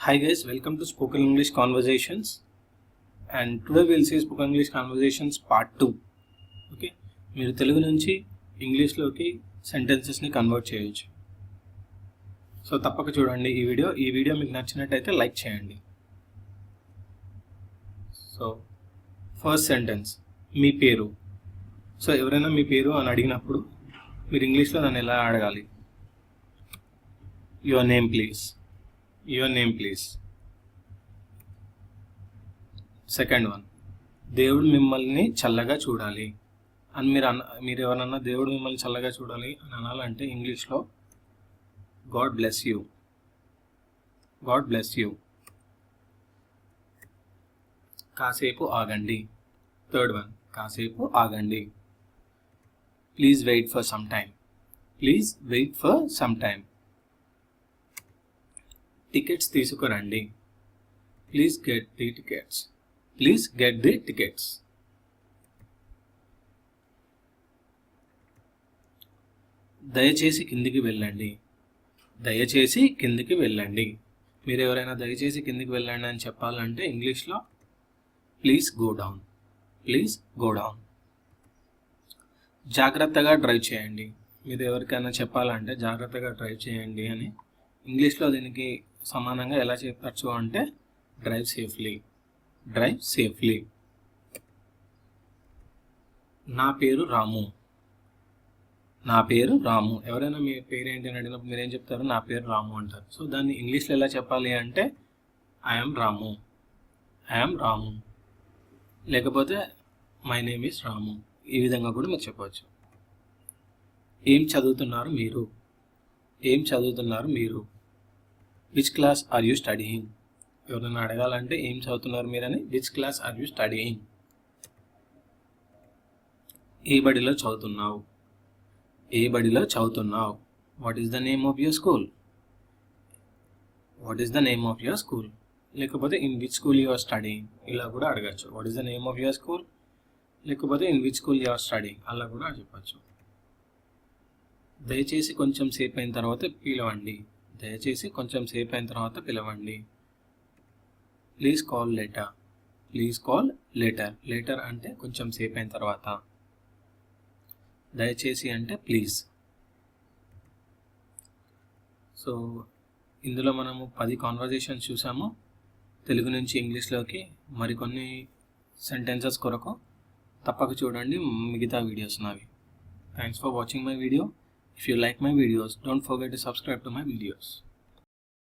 Hi guys, welcome to Spoken English Conversations, and today we'll see Spoken English Conversations part 2. Okay, మీరు తెలుగు నుంచి ఇంగ్లీష్లోకి సెంటెన్సెస్ని convert చేయొచ్చు. So తప్పక చూడండి ఈ వీడియో మీకు నచ్చినట్టయితే లైక్ చేయండి. సో ఫస్ట్ సెంటెన్స్, మీ పేరు. సో ఎవరైనా మీ పేరు అని అడిగినప్పుడు మీరు ఇంగ్లీష్లో దాన్ని ఎలా అడగాలి? Your name please. Your name please. Second one, దేవుడు మిమ్మల్ని చల్లగా చూడాలి అని మీరు ఎవరన్నా దేవుడు మిమ్మల్ని చల్లగా చూడాలి అని అనాలంటే ఇంగ్లీష్లో God bless you. God bless you. కాసేపు ఆగండి. థర్డ్ వన్, కాసేపు ఆగండి. Please wait for some time. Please wait for some time. Tickets తీసుకురండి. Please get the tickets. Please get the tickets. దయచేసి కిందికి వెళ్ళండి. దయచేసి కిందికి వెళ్ళండి. మీరు ఎవరైనా దయచేసి కిందికి వెళ్ళండి అని చెప్పాలంటే ఇంగ్లీష్లో please go down. Please go down. జాగ్రత్తగా డ్రైవ్ చేయండి. మీరు ఎవరికైనా చెప్పాలంటే జాగ్రత్తగా డ్రైవ్ చేయండి అని ఇంగ్లీష్లో దీనికి సమానంగా ఎలా చెప్పచ్చు అంటే డ్రైవ్ సేఫ్లీ. Drive safely. నా పేరు రాము. నా పేరు రాము. ఎవరైనా మీ పేరు ఏంటి అని అడిగినప్పుడు మీరేం చెప్తారు? నా పేరు రాము అంటారు. సో దాన్ని ఇంగ్లీష్లో ఎలా చెప్పాలి అంటే ఐఎమ్ రాము. ఐఎమ్ రాము. లేకపోతే మై నేమ్ ఈస్ రాము. ఈ విధంగా కూడా మీరు చెప్పవచ్చు. ఏం చదువుతున్నారు మీరు? ఏం చదువుతున్నారు మీరు? Which class are you studying? ఎవరైనా అడగాలంటే ఏం చదువుతున్నారు మీరని which class are you studying. ఏ బడిలో చదువుతున్నావు? ఏ బడిలో చదువుతున్నావు? What is the name of your school? What is the name of your school. లేకపోతే in which school you are studying ఇలా కూడా అడగచ్చు. What is the name of your school లేకపోతే in which school you are studying అలా కూడా చెప్పచ్చు. దయచేసి కొంచెం సేపు అయిన తర్వాత పిలవండి. దయచేసి కొంచెం సేపు అయిన తర్వాత పిలవండి. Please call later. Please call later. Later అంటే కొంచెం సేపు అయిన తర్వాత. దయచేసి అంటే ప్లీజ్. సో ఇందులో మనము 10 కాన్వర్జేషన్స్ చూసాము తెలుగు నుంచి ఇంగ్లీష్లోకి. మరికొన్ని సెంటెన్సెస్ కొరకు తప్పక చూడండి మిగతా వీడియోస్ నావి. Thanks for watching my video. If you like my videos, don't forget to subscribe to my videos.